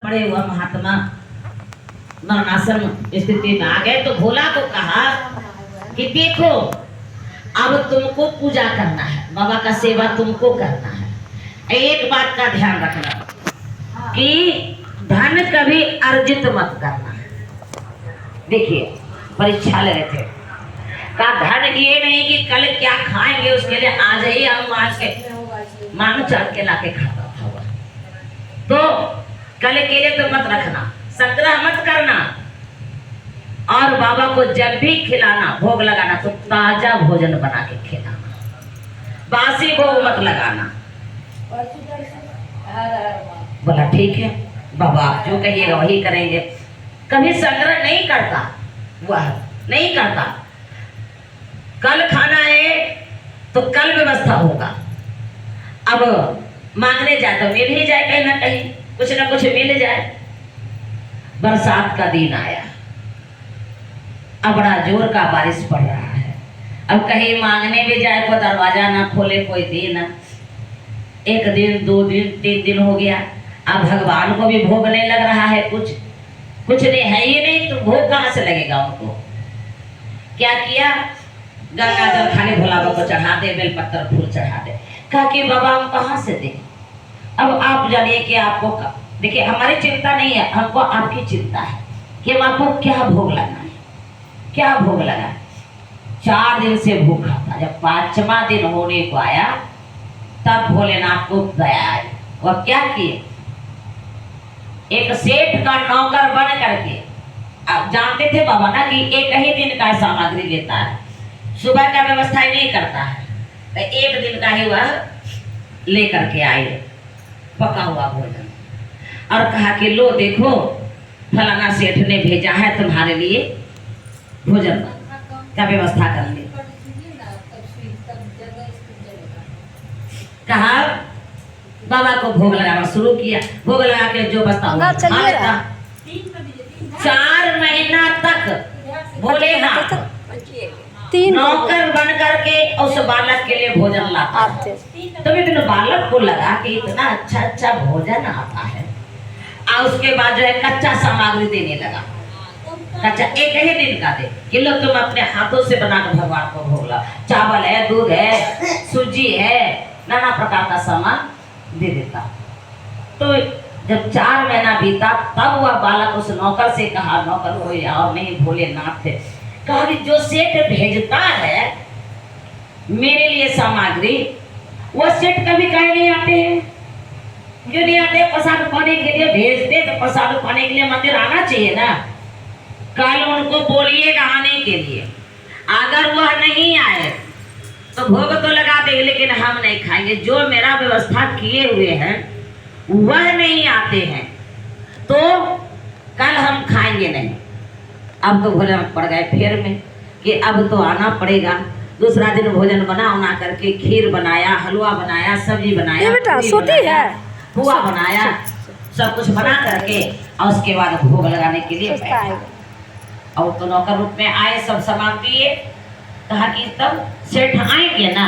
पड़े हुआ महात्मा मरणासन स्थिति में आ गए तो भोला को कहा कि देखो अब तुमको पूजा करना है, बाबा का सेवा तुमको करना है। एक बात का ध्यान रखना कि धन कभी अर्जित मत करना। देखिए परीक्षा ले रहे थे का धन ये नहीं कि कल क्या खाएंगे उसके लिए आज ही हम आज के मांग चढ़ के लाके खाता था, तो कल के लिए तो मत रखना, संग्रह मत करना। और बाबा को जब भी खिलाना भोग लगाना तो ताजा भोजन बना के खिलाना, बासी भोग मत लगाना। बोला ठीक है बाबा आप जो कहिएगा वही करेंगे। कभी संग्रह नहीं करता, वह नहीं करता। कल खाना है तो कल व्यवस्था होगा। अब मांगने जाए तो मिल ही जाए, कहीं ना कहीं कुछ ना कुछ मिल जाए। बरसात का दिन आया, अब बड़ा जोर का बारिश पड़ रहा है। अब कहीं मांगने भी जाए तो दरवाजा ना खोले कोई दे ना। एक दिन 2 दिन 3 दिन हो गया, अब भगवान को भी भोग नहीं लग रहा है, कुछ नहीं है ही नहीं, तो भोग कहाँ से लगेगा उनको। क्या किया, गंगा जल खाली भोला बाबा को चढ़ा दे, बेलपत्र फूल चढ़ा दे। कहा कि बाबा हम कहाँ से दें। अब आप जानिए कि आपको देखिए हमारी चिंता नहीं है, हमको आपकी चिंता है कि हम आपको क्या भोग लगाना है, क्या भोग लगा। 4 दिन से भूखा था, जब 5वां दिन होने को आया तब भोलेनाथ को दया आई। और क्या किए, एक सेठ का नौकर बन करके, आप जानते थे बाबा ना कि एक ही दिन का सामग्री लेता है, सुबह का व्यवस्था ही नहीं करता है, तो एक दिन का ही वह लेकर के आए पका हुआ भोजन। और कहा कि लो देखो फलाना सेठ ने भेजा है तुम्हारे लिए भोजन का व्यवस्था कर ले। कहा बाबा को भोग लगाना शुरू किया, भोग लगा के जो बस्ता हुआ 4 महीना तक भोलेनाथ नौकर बन करके उस बालक के लिए भोजन लाता है। तो इतने बालक को लगा कि इतना अच्छा अच्छा भोजन आता है, और उसके बाद जो है कच्चा सामग्री देने लगा। कच्चा एक ही दिन का दे कि लो तुम अपने हाथों से बनाकर भगवान को भोग ला। चावल है, दूध है, सूजी है, नाना प्रकार का सामान दे देता। तो जब 4 महीना बीता तब वह बालक उस नौकर से कहा, नौकर कोई और नहीं भोलेनाथ थे, कहा कि जो सेठ भेजता है मेरे लिए सामग्री, वो सेठ कभी कहीं नहीं आते हैं। जो नहीं आते प्रसाद पाने के लिए भेजते, तो प्रसाद पाने के लिए मंदिर आना चाहिए ना। कल उनको बोलिएगा आने के लिए, अगर वह नहीं आए तो भोग तो लगा देंगे लेकिन हम नहीं खाएंगे। जो मेरा व्यवस्था किए हुए हैं वह नहीं आते हैं तो कल हम खाएंगे नहीं। अब तो भोलेनाथ पड़ गए फेर में कि अब तो आना पड़ेगा। दूसरा दिन भोजन बना करके खीर बनाया, हलवा बनाया, सब्जी बनाया, पुआ बनाया, सब कुछ बना करके और उसके बाद भोग लगाने के लिए बैठा। और तो नौकर रूप में आए, सब सामान दिए। कहा कि तब सेठ आएंगे ना।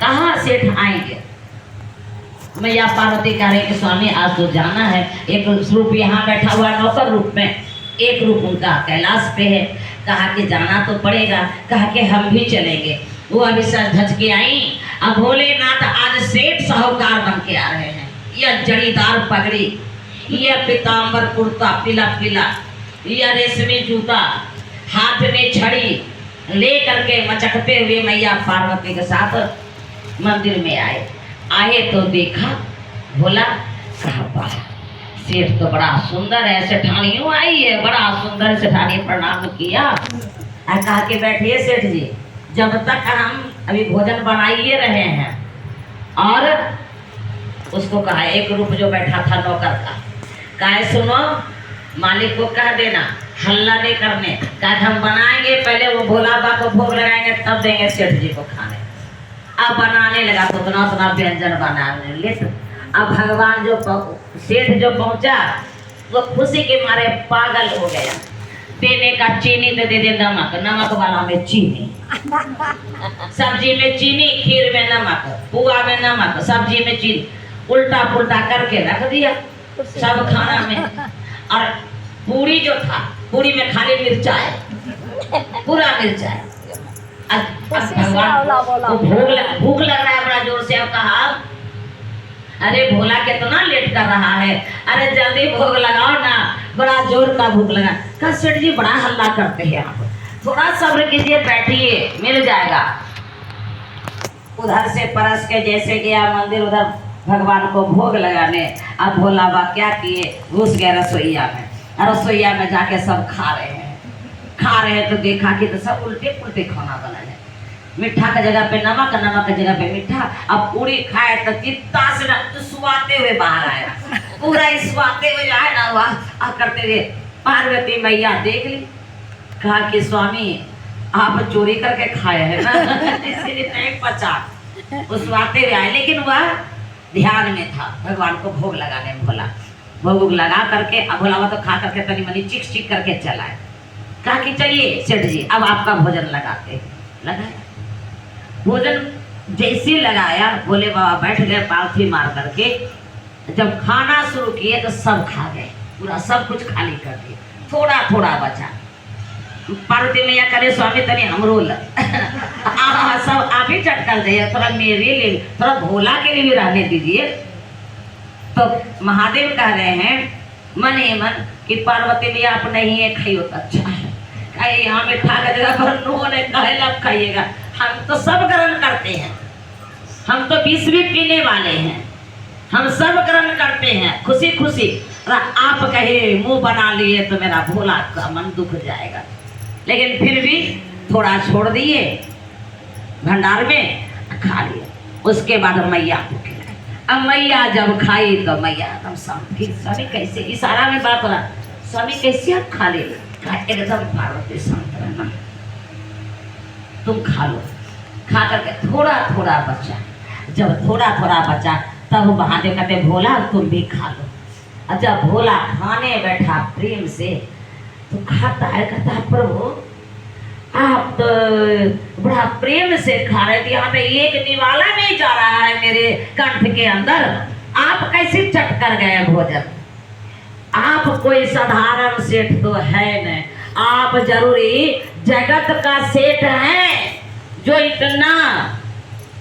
कहाँ सेठ आएंगे। मैया पार्वती कह रहे कि स्वामी आज तो जाना है। एक रूप यहाँ बैठा हुआ नौकर रूप में, एक रूप उनका कैलाश पे है। कहा कि जाना तो पड़ेगा। कहा कि हम भी चलेंगे। वो अभी सज धज के आई। अब भोलेनाथ आज सेठ साहूकार बन के आ रहे हैं। यह जड़ीदार पगड़ी, यह पीताम्बर कुर्ता पीला पीला, यह रेशमी जूता, हाथ में छड़ी ले करके मचकते हुए मैया पार्वती के साथ मंदिर में आए तो देखा भोला, कहा सेठ तो बड़ा सुंदर है, सेठानियों आई है, बड़ा सुंदर। सेठानी प्रणाम किया और कहा कि बैठिए सेठ जी, जब तक हम अभी भोजन बनाइए रहे हैं। और उसको कहा, एक रूप जो बैठा था नौकर का, कहा सुनो मालिक को कह देना हल्ला नहीं करने, कहा हम बनाएंगे, पहले वो भोला बाबा को भोग लगाएंगे तब देंगे सेठ जी को खाने। अब बनाने लगा तो उतना व्यंजन बनाने ले। अब भगवान जो सेठ जो पहुंचा वो खुशी के मारे पागल हो गया। देने का चीनी तो दे दे नमक, नमक वाला में चीनी, सब्जी में चीनी, खीर में नमक, पुआ में नमक, सब्जी में चीनी, उल्टा पुल्टा करके रख दिया सब खाना में। और पूरी जो था, पूरी में खाली मिर्चाई, पूरा मिर्चाई। भगवान को भूख लग रहा है बड़ा जोर से। अब कहा अरे भोला कितना लेट कर रहा है, अरे जल्दी भोग लगाओ ना, बड़ा जोर का भूख लगा। कहा सेठ जी बड़ा हल्ला करते हैं आप, थोड़ा सब्र कीजिए, बैठिए, मिल जाएगा। उधर से परस के जैसे गया मंदिर, उधर भगवान को भोग लगाने। अब भोला बा क्या किए, घुस गए रसोईया में, और रसोईया में जाके सब खा रहे हैं तो देखा कि तो सब उल्टे पुल्टे खाना बना है। मीठा का जगह पे नमक, नमक की जगह पे मीठा। अब पूरी खाए तो चित्ता से तो सुवाते हुए बाहर आया, पूरा सुवाते हुए जो है ना वह करते हुए। पार्वती मैया देख ली, कहा कि स्वामी आप चोरी करके खाए हैं ना, इसलिए नहीं पचा। उस सुवाते हुए आए, लेकिन वह ध्यान में था, भगवान को भोग लगाने में। भोला भोग लगा करके, अब भोला तो खा करके तनी मनी चिक करके चला है। कहा कि चलिए सेठ जी अब आपका भोजन लगाते। लगाया भोजन, जैसे लगाया बोले बाबा बैठ गए पालथी मार करके। जब खाना शुरू किए तो सब खा गए, पूरा सब कुछ खाली कर दिए, थोड़ा थोड़ा बचा। पार्वती मैया करे स्वामी तनी हमरो सब आप ही चट कर दिए, थोड़ा मेरे लिए, थोड़ा भोला के लिए भी रहने दीजिए। तो महादेव कह रहे हैं मन ही मन कि पार्वती मैया आप नहीं है खाइयो तो अच्छा है, खाइए यहाँ मीठा का जगह पर उन्होंने कहे लब खाइएगा। हम तो सब ग्रहण करते हैं, हम तो विष भी पीने वाले हैं, हम सब ग्रहण करते हैं खुशी खुशी। आप कहे मुंह बना लिए तो मेरा भोला का मन दुख जाएगा। लेकिन फिर भी थोड़ा छोड़ दिए भंडार में, खा लिए। उसके बाद मैया को खिलाए। अब मैया जब खाई तो मैया एकदम स्वामी कैसे, इशारा में बात हो रहा, स्वामी कैसे आप खा ले? एकदम पार्वती शांत रहना, तुम खा लो। खा करके थोड़ा थोड़ा बचा। जब थोड़ा थोड़ा बचा तब महादेव कहते भोला तुम भी खा लो। और जब भोला खाने बैठा प्रेम से तो खाता है, कहता है प्रभु आप तो बड़ा प्रेम से खा रहे थे, यहाँ पे एक निवाला नहीं जा रहा है मेरे कंठ के अंदर, आप कैसे चट कर गए भोजन? आप कोई साधारण सेठ तो है नहीं, आप जरूरी जगत का सेठ हैं, जो इतना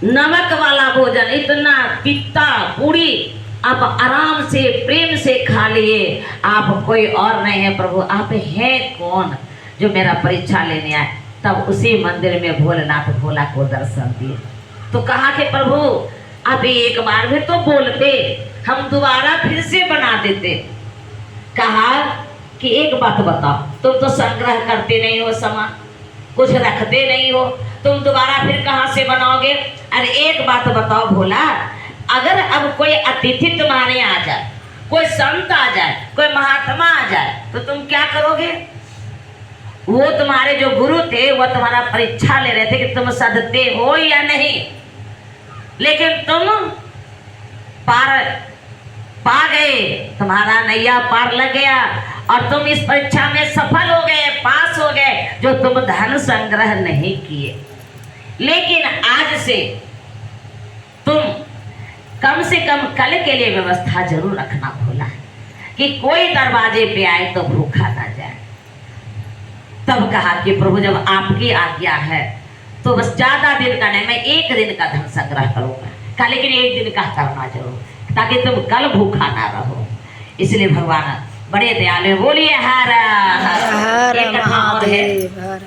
नमक वाला भोजन, इतना पित्ता पूरी आप आराम से प्रेम से खा लिए। आप कोई और नहीं है प्रभु, आप हैं कौन जो मेरा परीक्षा लेने आए? तब उसी मंदिर में भोलेनाथ भोला को दर्शन दिए। तो कहा कि प्रभु आप एक बार भी तो बोलते, हम दोबारा फिर से बना देते। कहा कि एक बात बताओ, तुम तो संग्रह करते नहीं हो सामान, कुछ रखते नहीं हो, तुम दोबारा फिर कहाँ से बनाओगे? अरे एक बात बताओ भोला, अगर अब कोई अतिथि तुम्हारे आ जाए, कोई संत आ जाए, कोई महात्मा आ जाए, तो तुम क्या करोगे? वो तुम्हारे जो गुरु थे वो तुम्हारा परीक्षा ले रहे थे कि तुम सदते हो या नहीं, लेकिन तुम पार पा गए, तुम्हारा नैया पार लग गया और तुम इस परीक्षा में सफल हो गए, पास हो गए, जो तुम धन संग्रह नहीं किए। लेकिन आज से तुम कम से कम कल के लिए व्यवस्था जरूर रखना भोला, कि कोई दरवाजे पे आए तो भूखा ना जाए। तब कहा कि प्रभु जब आपकी आज्ञा है तो बस ज्यादा दिन का नहीं, मैं एक दिन का धन संग्रह करूंगा, लेकिन एक दिन का करना जरूर, ताकि तुम कल भूखा ना रहो। इसलिए भगवान बड़े दयालु, बोलिए हर हर हर महादेव।